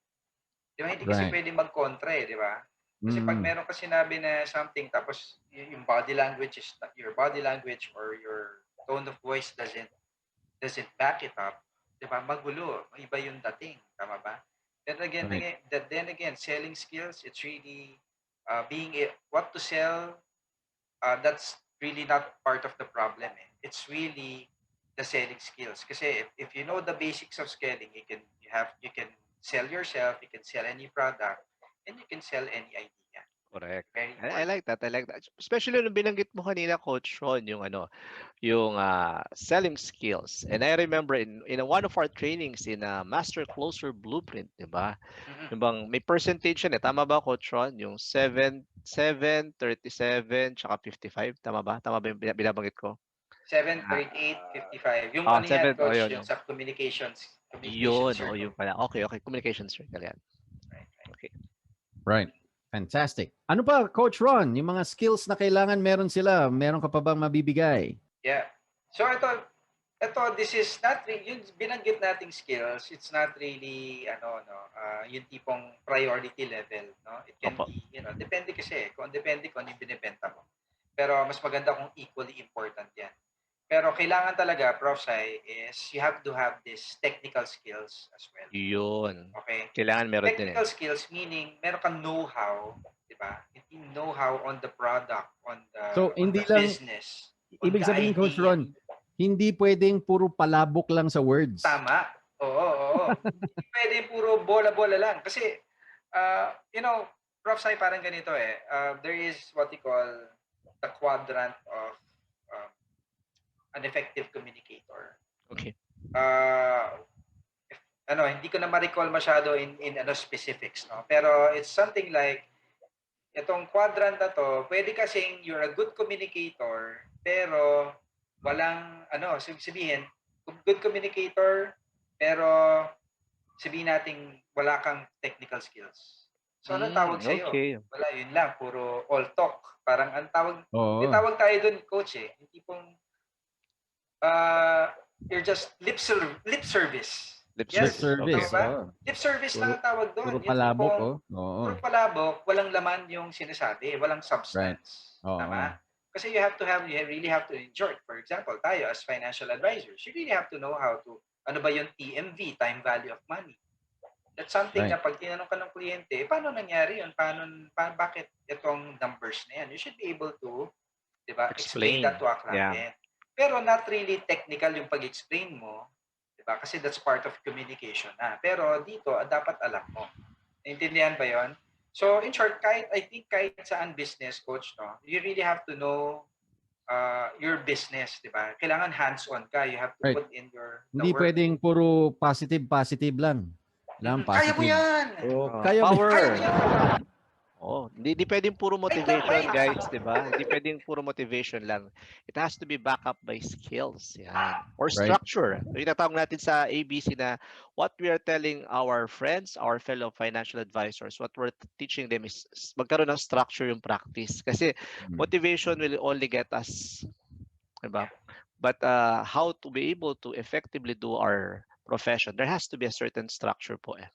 Diba? Hindi kasi pwede mag-kontra di ba? Kasi pag meron ka sinabi na something, tapos yung body language is, your body language or your tone of voice doesn't back it up, di ba? Magulo, iba yung dating, tama ba? Then again, selling skills, it's really what to sell, that's really not part of the problem. It's really the selling skills. Kasi if you know the basics of selling, you can sell yourself, you can sell any product, and you can sell any idea. Correct. I like that. Especially nung binanggit mo kanina, Coach Ron, yung selling skills. And I remember in one of our trainings in Master Closer Blueprint, di ba? Yung bang may percentage yan tama ba, Coach Ron? Yung 7, 37, tsaka 55, tama ba? Tama ba yung binabanggit ko? 7, 38, 55. Yung ano yan, Coach, yung sa communications. Yun pala. Okay. Communication circle yan. Okay. Right. Fantastic. Ano pa, Coach Ron, yung mga skills na kailangan meron sila, meron ka pa bang mabibigay? Yeah. So ito, this is not really, yung binanggit nating skills, it's not really, yung tipong priority level, no? It can be, depende kasi, depende kung ano yung binibenta mo. Pero mas maganda kung equally important yan. Pero kailangan talaga, Prof. Sai, is you have to have this technical skills as well. Yun. Okay? Kailangan meron din Technical skills meaning meron kang know-how, di ba? Know-how on the product, on the business. Ibig sabihin, Coach Ron, hindi pwedeng puro palabok lang sa words. Tama. Oo. Hindi pwedeng puro bola-bola lang. Kasi, Prof. Sai, parang ganito there is what we call the quadrant of an effective communicator. Okay. Hindi ko na ma-recall masyado in specifics, no? Pero it's something like itong quadrant na to, pwede kasing you're a good communicator, pero walang sabihin, good communicator, pero sabihin natin wala kang technical skills. So anong tawag sa iyo? Okay. Wala, yun lang, puro all talk. Parang ang tawag, may tawag tayo dun, coach hindi pong you're just lip service. Lip service. Okay, lip service lang ang tawag doon. Puro palabok, Puro palabok, walang laman yung sinasabi, walang substance. Right. Tama? Kasi you really have to enjoy it. For example, tayo as financial advisors, you really have to know how to, ano ba yung TMV, time value of money. That's something na pag tinanong ka ng kliyente, paano nangyari yun? Bakit itong numbers na yan? You should be able to, diba, explain that to a client. Yeah. Pero not really technical yung pag-explain mo, diba? Kasi that's part of communication na. Pero dito, dapat alam mo. Naintindihan ba yon? So in short, I think kahit saan business, coach, no, you really have to know your business, di ba? Kailangan hands-on ka. You have to Right. put in the Hindi work. pwedeng puro positive lang. Lang Kaya mo positive. yan! Oh, kaya mo. Kaya mo Power. yan! Hindi pwedeng puro motivation, Wait. guys, 'di ba? Hindi pwedeng puro motivation lang. It has to be backed up by skills, yan. Or Right. structure. Yung tinatawag natin sa ABC na what we are telling our friends, our fellow financial advisors, what we're teaching them is magkaroon ng structure yung practice. Kasi motivation will only get us, 'di ba? But how to be able to effectively do our profession, there has to be a certain structure po eh.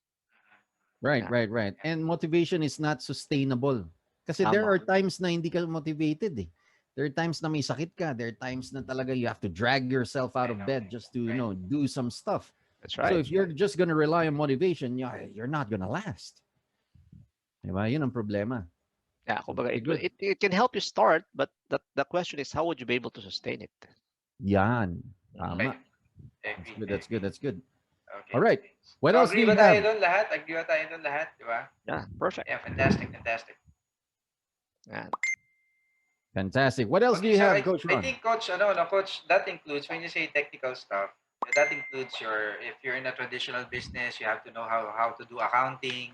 Right, Yeah. right. And motivation is not sustainable. Kasi there Tama. are times na hindi ka motivated eh. There are times na may sakit ka. There are times na talaga you have to drag yourself out of bed just to, do some stuff. That's So right. if you're just gonna rely on motivation, you're not gonna last. Diba? Yun ang problema. Yeah, kumbaga, Good. it can help you start, but the question is how would you be able to sustain it? Yan. Mm. Tama. That's good. Okay. All right. What So, else do agree you ba tayo have? doon lahat? Agree ba tayo doon lahat? Di ba? Yeah, perfect. Yeah, fantastic. Yeah. Fantastic. What else do Okay, you so have, Coach I Ron? think, Coach, Coach, that includes, when you say technical stuff, that includes if you're in a traditional business, you have to know how to do accounting.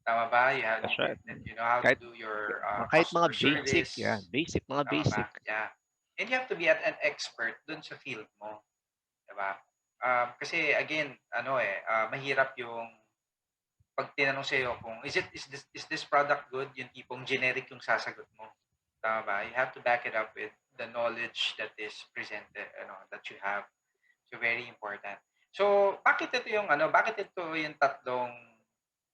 Tama ba? That's right. You know how to Kahit- do your Kahit customer mga basic, service. yeah, mga Tama basic. ba? Yeah. And you have to be an expert dun sa field mo. Diba? Kasi again, mahirap yung pag tinanong sa'yo kung is this product good, yung tipong generic yung sasagot mo. Tama ba? You have to back it up with the knowledge that is presented, that you have. So very important. So bakit ito yung tatlong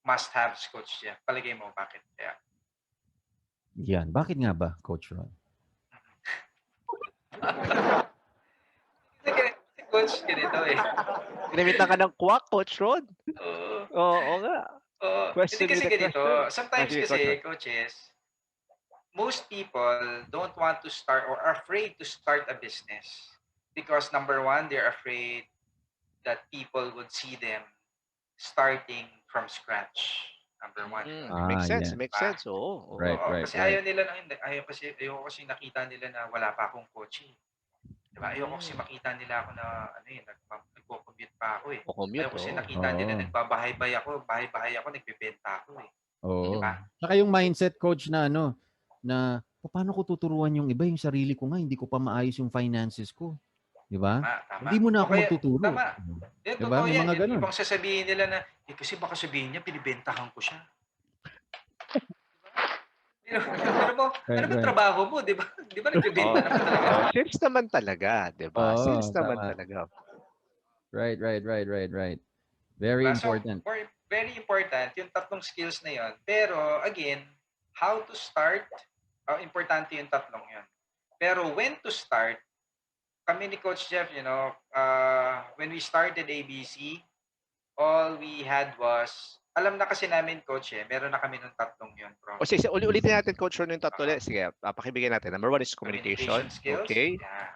must-haves, Coach Jeff? Palagay mo, bakit kaya? Yan. Bakit nga ba, Coach Ron? Si Coach, ganito eh. Ginamitan ka ng quack, Coach Rod. Oo nga. Question Hindi kasi with a ganito. question. Sometimes Sige, kasi, Coach Rod. coaches, most people don't want to start or are afraid to start a business because number one, they're afraid that people would see them starting from scratch. Number one. Makes sense. yeah. Makes sense. Oo. Right, Oo, right, kasi right. ayaw kasi nakita nila na wala pa akong coaching. Diba? Ayoko kasi makita nila ako na nagko-commute pa ako eh. Commute, Ayoko kasi oo. nakita nila Oo. nagbabahay-bahay ako, nagbebenta ako eh. Oo. Diba? Saka yung mindset, Coach, na na paano ko tuturuan yung iba, yung sarili ko nga, hindi ko pa maayos yung finances ko. Di ba? Tama. Hindi mo na ako Okay, magtuturo. tama. Yan, Diba? totoo May yan. mga Yung ganun. ibang sasabihin nila na, kasi baka sabihin niya, binibentahan ko siya. Ano ba trabaho mo, di ba? Di ba nagbebenta naman talaga? Sales naman talaga, di ba? Oo, Sales naman tama. talaga. Right. Very Diba? important. So, very important yung tatlong skills na yon. Pero, again, how to start, importante yung tatlong yon. Pero when to start, kami ni Coach Jeff, when we started ABC, all we had was, alam na kasi namin, Coach, meron na kami ng tatlong yun, bro. O sige, ulitin natin, Coach Ron, yung tatlo ulit. Sige, pakibigyan natin. Number one is communication. Skills. Okay. Yeah.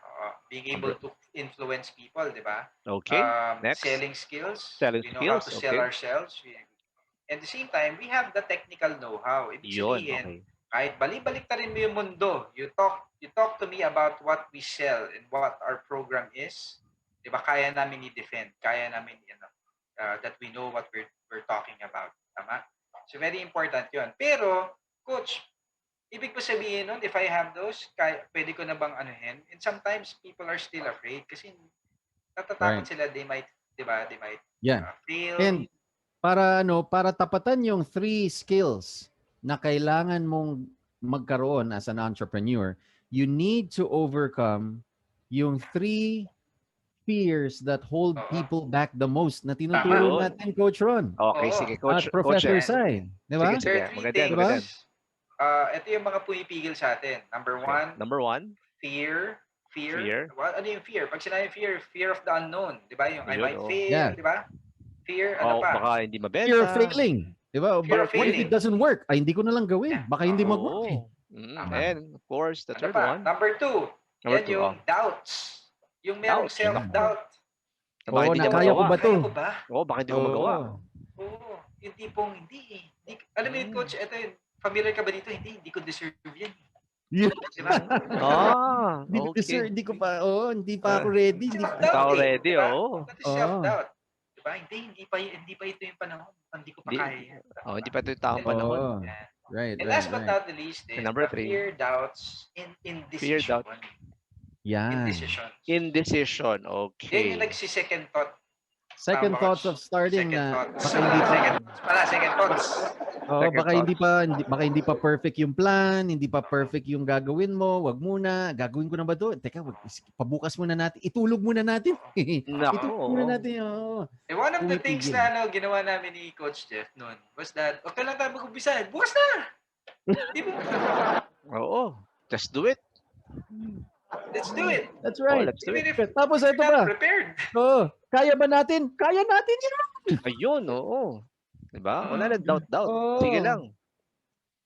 Being able to influence people, di ba? Okay. Next. Selling skills. Selling We know how to skills, sell okay. ourselves. And at the same time, we have the technical know-how. Ibig Yun, sabihin, okay. kahit balik ta rin mo yung mundo, you talk to me about what we sell and what our program is, di ba? Kaya namin i-defend. Kaya namin, that we know what we're talking about. Tama? So, very important yun. Pero, Coach, ibig ko sabihin nun, if I have those, pwede ko na bang anuhin? And sometimes, people are still afraid kasi natatakot sila, they might, di ba? They might fail. And para tapatan yung 3 skills na kailangan mong magkaroon as an entrepreneur, you need to overcome yung 3 fears that hold people back the most na tinuturo natin, Coach Ron. Okay, sige, Coach. At Professor Sai. Di ba? Sige, maganda. Ito yung mga pumipigil sa atin. Number one, fear. Ano yung fear? Pag sinabi fear of the unknown. Di ba? Yung I might fail. Di ba? Fear, ano pa? Baka hindi mabenta. Fear of failing. Di ba? What if it doesn't work? Ay, hindi ko na lang gawin. Baka hindi mag-work. And of course, the third one. Number two, yan yung doubts. Yung merong self-doubt. Oo, na kaya ko ba to? Oo, baka hindi ko magawa. Oo, yung tipong hindi eh. Alam mo yun, coach, ito yun, familiar ka ba dito? Hindi ko deserve yan. Yeah. Di ba? Hindi ko Okay. deserve, hindi ko pa, hindi pa ako ready. Hindi pa. Self-doubt Ikaw eh. ready, Di ba? oo. That is self-doubt. Di ba? Hindi pa ito yung panahon. Hindi ko pa Di, kaya yan. hindi pa ito yung tamang panahon. Oo. Yan. Right, And right, last but right. not the least is And number the 3, fear, doubts, and fear, indecision. doubt, Yan. Indecisions. indecision. Yan yung Okay. nagsi-second thought. Second Tama, thoughts coach. of starting Second na thoughts. baka hindi pa, Second thoughts. Second baka hindi pa perfect yung plan, hindi pa perfect yung gagawin mo, wag muna, gagawin ko na ba 'to? Teka, pabukas muna natin, itulog muna natin. Nako, Itulog muna oo. natin. Oo. And one of the things Pumitigil. na ginawa namin ni Coach Jeff noon was that, okay lang tayo mag-umpisa. Bukas na! Di ba? Oo. Just do it. Let's do it. That's right. let's do Even it. if Tapos we're ito not pa. prepared. Kaya ba natin? Kaya natin yan. Ayun, oo. Diba? Wala na doubt. Sige Oo. lang.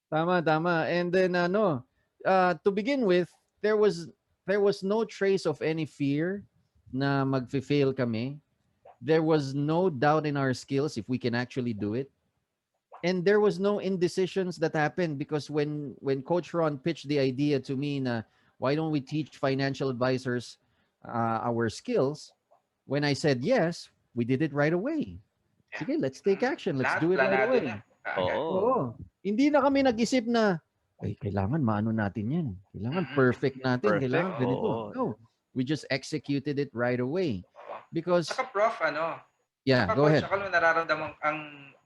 Tama. And then to begin with, there was no trace of any fear na magfe-fail kami. There was no doubt in our skills if we can actually do it. And there was no indecisions that happened because when Coach Ron pitched the idea to me na why don't we teach financial advisors our skills, when I said yes, we did it right away. Sige, let's take action. Let's Lahat do it right planado away. na. Kaagad. Oo. Hindi na kami nag-isip na, ay, kailangan maano natin yan. Kailangan perfect natin. Perfect, Kailangan ganito. oo. No. We just executed it right away. Because, Saka prof, yeah, saka go coach, ahead. ako nararamdaman,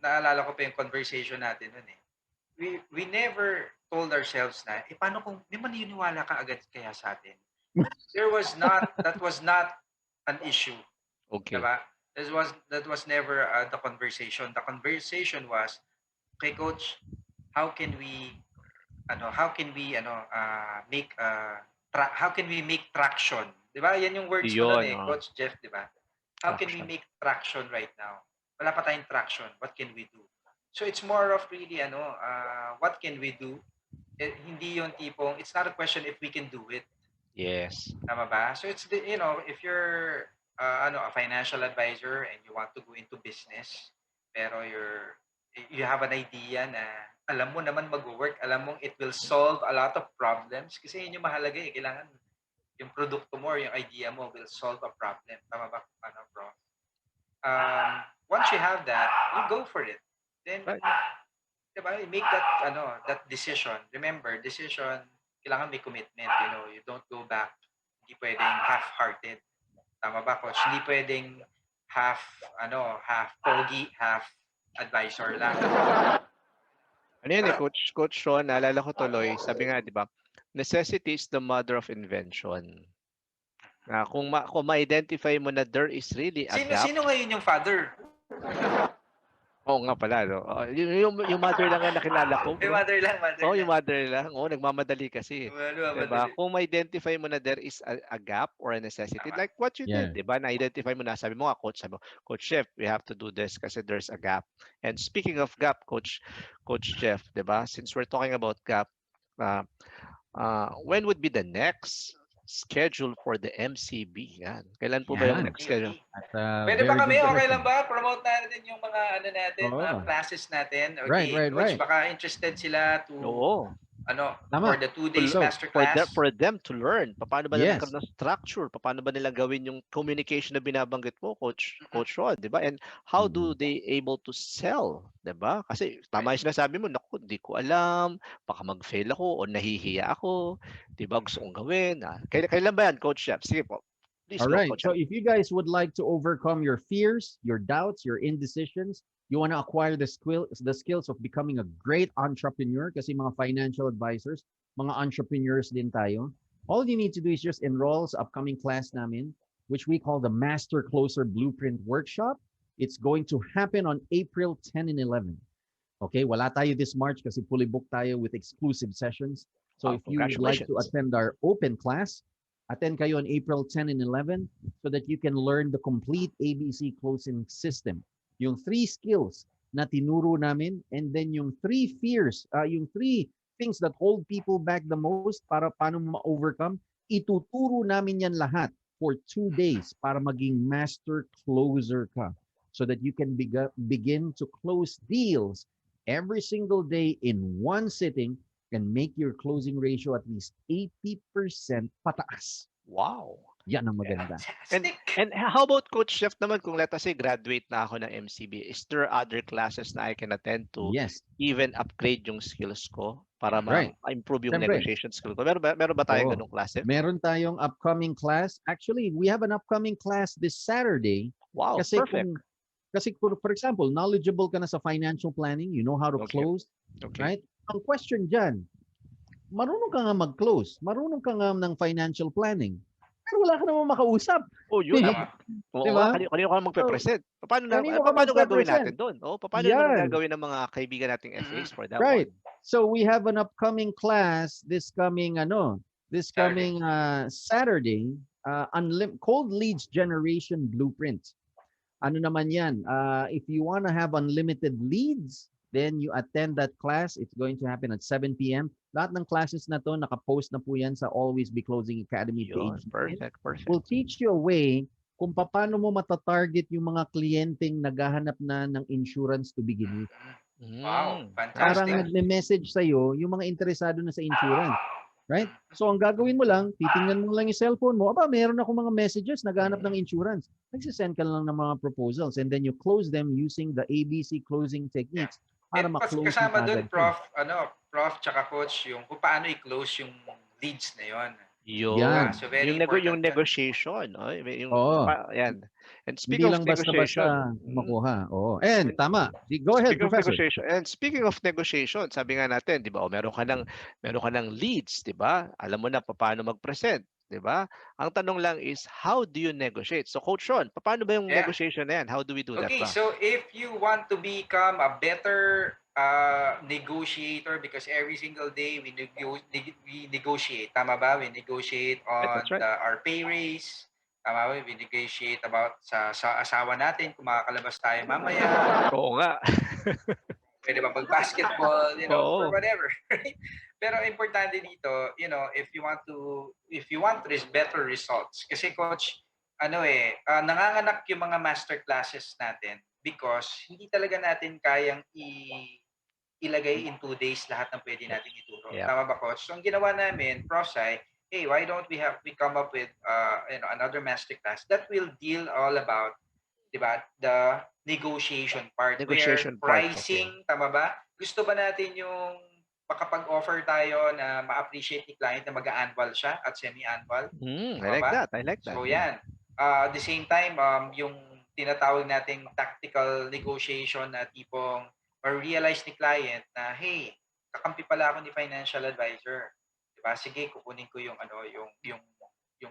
naalala ko pa yung conversation natin nun eh. We never told ourselves na, paano kung di maniniwala ka agad kaya sa atin? That was not an issue. Okay. Diba? That was never the conversation. The conversation was, okay, coach, how can we make traction? 'Di ba? Yan yung words ko Yun, nun eh, Coach Jeff, 'di ba? How can we Traction. make traction right now? Wala pa tayong traction. What can we do? So it's more of really what can we do? Hindi yung tipong it's not a question if we can do it. Yes. Tama ba? So it's if you're a financial advisor and you want to go into business, pero you have an idea na alam mo naman mag-work, alam mong it will solve a lot of problems kasi yun yung mahalaga eh. Kailangan yung produkto mo or yung idea mo will solve a problem. Tama ba? Bro? Once you have that, you go for it. Then, Right. diba, you make that decision. Remember, decision, kailangan may commitment. You don't go back. Hindi pwedeng half-hearted. Tama ba, coach? Hindi pwedeng half pogi, half advisor lang. Ano yun eh, Coach Sean, naalala ko tuloy, sabi nga, di ba, necessity is the mother of invention. Kung ma-identify mo na there is really a gap. Sino ngayon yung father? Oo nga pala, no? Yung mother lang nga nakilala ko. Yung mother lang. Yung mother lang. Nagmamadali kasi. Diba? Kung ma-identify mo na there is a gap or a necessity, like what you did, diba? Na-identify mo na, sabi mo nga, Coach Jeff, we have to do this kasi there's a gap. And speaking of gap, Coach Jeff, diba? Since we're talking about gap, when would be the next schedule for the MCB? Yan. Kailan po ba yung next schedule? Pwede ba kami? Okay lang ba? Promote natin yung mga natin, mga classes natin. Okay, Right. Baka interested sila to for the 2 days masterclass. For them to learn. Paano ba nila Yes. magkaroon ng structure? Paano ba nila gawin yung communication na binabanggit mo, Coach Rod, di ba? And how do they able to sell? Di ba? Kasi tama yung sinasabi mo, naku, di ko alam, baka mag-fail ako o nahihiya ako. Di ba? Gusto kong gawin. Kailan ba yan, Coach Jeff? Sige po. Please All go, right. Coach So Jeff. if you guys would like to overcome your fears, your doubts, your indecisions, you want to acquire the skills of becoming a great entrepreneur kasi mga financial advisors, mga entrepreneurs din tayo. All you need to do is just enroll sa upcoming class namin, which we call the Master Closer Blueprint Workshop. It's going to happen on April 10 and 11. Okay, wala tayo this March kasi fully booked tayo with exclusive sessions. So if you would like to Congratulations. attend our open class, attend kayo on April 10 and 11 so that you can learn the complete ABC closing system. Yung 3 skills na tinuro namin and then yung 3 fears, yung 3 things that hold people back the most para paano ma-overcome, ituturo namin yan lahat for 2 days para maging master closer ka so that you can begin to close deals every single day in one sitting can make your closing ratio at least 80% pataas. Wow. Yan ang maganda. Fantastic. And how about Coach Chef naman kung let us say graduate na ako ng MCB, is there other classes na I can attend to Yes, even upgrade yung skills ko para right. ma-improve yung Siyempre. negotiation skill ko? Meron ba tayong Oo. ganung klase? Meron tayong upcoming class. Actually, we have an upcoming class this Saturday. Wow, Kasi perfect. for example, knowledgeable ka na sa financial planning, you know how to Okay. close, Okay. right? Ang question dyan, marunong ka nga mag-close, marunong ka nga ng financial planning, pero wala ka namang makausap. Oh, yun. Tama. Oo Diba? nga, kanino ka magpe-present? Paano Kanino ka paano gagawin magpe-present? natin doon? Oh, paano naman Yan. gagawin ng mga kaibigan nating FAs for that Right. one? So we have an upcoming class this coming Saturday. Saturday, cold leads generation blueprint. Ano naman yan? If you want to have unlimited leads, then you attend that class. It's going to happen at 7 p.m. Lahat ng classes na to, nakapost na po yan sa Always Be Closing Academy Yun, page. perfect. We'll teach you a way kung paano mo matatarget yung mga kliyenteng naghahanap na ng insurance to begin with. Wow, Parang fantastic. nagme-message sa'yo yung mga interesado na sa insurance. Right? So ang gagawin mo lang, titingnan mo lang yung cellphone mo, aba, meron ako mga messages, naghahanap ng insurance. Nagsisend ka lang ng mga proposals and then you close them using the ABC closing techniques para And ma-close mo kasama doon, agad. Prof, tsaka Coach, yung kung paano i-close yung leads na yon. Yun. Yan. So very Yung important yan. negotiation. Oh, yung, Oo. yan. And Hindi speaking of lang negotiation, basta-basta makuha. Oo. And tama. Go ahead, speaking of Professor. negotiation, and speaking of negotiation, sabi nga natin, 'di ba? O meron ka ng leads, 'di ba? Alam mo na paano mag-present, 'di ba? Ang tanong lang is how do you negotiate? So Coach Ron, paano ba yung Yeah. negotiation na yan? How do we do that Okay, ba? so if you want to become a better negotiator, because every single day we negotiate, tama ba? We negotiate on That's right. our pay raise, tama ba? We negotiate about sa asawa natin, kung makakalabas tayo mamaya, Oo nga. pwede ba mag-basketball, or Oo. whatever. Right? Pero importante dito, if you want better results. Kasi Coach, nanganganak yung mga master classes natin because hindi talaga natin kayang ilagay in 2 days lahat ng pwede natin ituro. Yeah. Tama ba, Coach? So ang ginawa namin, Prof. Sai, hey, why don't we come up with another master class that will deal all about, diba, the negotiation part. Negotiation where part, pricing, tama ba? Gusto ba natin yung makapag-offer tayo na ma-appreciate ni client na mag-annual siya at semi-annual? I like that. I like that. So yan. At the same time, yung tinatawag nating tactical negotiation na tipong ma-realize ni client na, hey, kakampi pala ako ni financial advisor. Diba? Sige, kukunin ko yung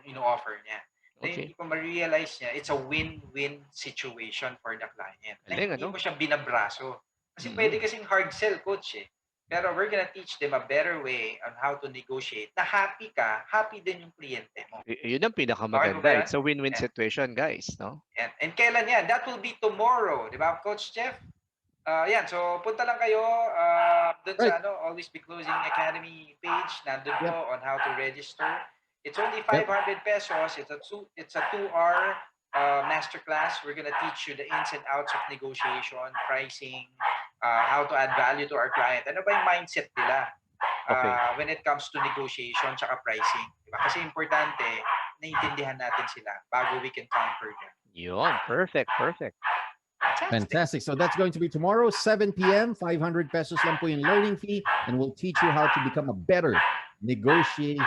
ino-offer niya. Then Okay. hindi ko ma-realize niya, it's a win-win situation for the client. Na Galing, hindi mo siya binabraso. Kasi pwede kasing hard sell, Coach eh. Pero we're gonna teach them a better way on how to negotiate. Na happy ka, happy din yung kliyente mo. Yun ang pinakamaganda. Okay ba yan? It's a win-win Yeah. situation, guys, no? And kailan yan? That will be tomorrow. Di ba, Coach Jeff? Yan. So, punta lang kayo dun sa Always Be Closing Academy page. Nandun po on how to register. It's only 500 pesos. It's a 2-hour masterclass. We're gonna teach you the ins and outs of negotiation, pricing, how to add value to our client. Ano ba yung mindset nila when it comes to negotiation tsaka pricing? Diba? Kasi importante, naiintindihan natin sila bago we can conquer them. Yun. Perfect. Fantastic. So that's going to be tomorrow, 7 p.m. 500 pesos lang po yung learning fee, and we'll teach you how to become a better negotiator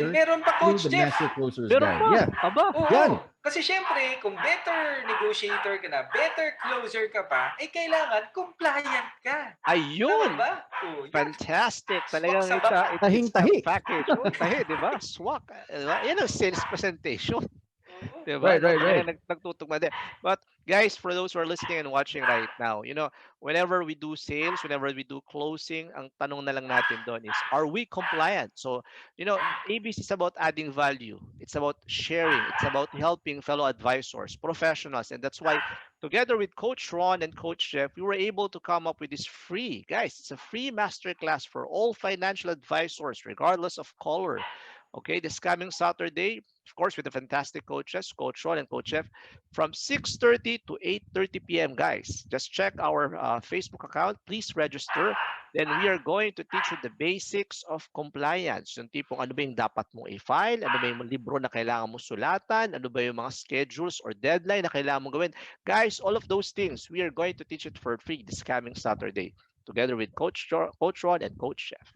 And meron pa, through Coach the Jeff. Master Closers Meron Guide. pa. Yeah. Aba. Oo. Yan. Kasi syempre, kung better negotiator ka na, better closer ka pa, kailangan compliant ka. Ayun. Tama ba? Oh, yan. Fantastic. Swak Talagang sa it's baba. a Tahing-tahi. package. Oh, tahi, di ba? Swak. Diba? Yan ang sales presentation. Oo. Diba? Right. Nagtutugma din. But guys, for those who are listening and watching right now, whenever we do sales, whenever we do closing, ang tanong na lang natin doon is, are we compliant? So, ABC is about adding value. It's about sharing. It's about helping fellow advisors, professionals. And that's why together with Coach Ron and Coach Jeff, we were able to come up with this free, guys, it's a free masterclass for all financial advisors, regardless of color, Okay, this coming Saturday, of course, with the fantastic coaches, Coach Ron and Coach Jeff, from 6:30 to 8:30 p.m. Guys, just check our Facebook account. Please register. Then we are going to teach you the basics of compliance. Yung tipong ano ba yung dapat mong i-file, ano ba yung libro na kailangan mo sulatan, ano ba yung mga schedules or deadline na kailangan mong gawin. Guys, all of those things, we are going to teach it for free this coming Saturday, together with Coach Ron and Coach Jeff.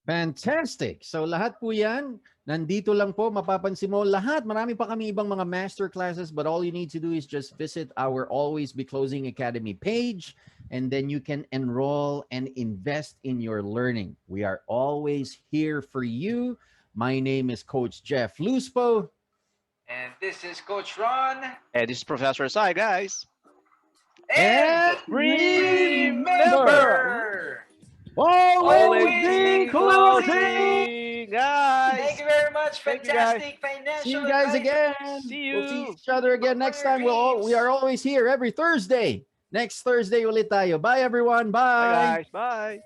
Fantastic. So lahat po yan, nandito lang po, mapapansin mo lahat. Marami pa kami ibang mga master classes, but all you need to do is just visit our Always Be Closing Academy page, and then you can enroll and invest in your learning. We are always here for you. My name is Coach Jeff Luspo. And this is Coach Ron. And this is Professor Sai, guys. And remember, Always be be closing. closing. Guys. Thank you very much. Thank you, guys. Fantastic financial See you guys advice. again. See We'll see you. each other again next time. We are always here every Thursday. Next Thursday ulit tayo. Bye everyone. Bye, Bye. guys. Bye.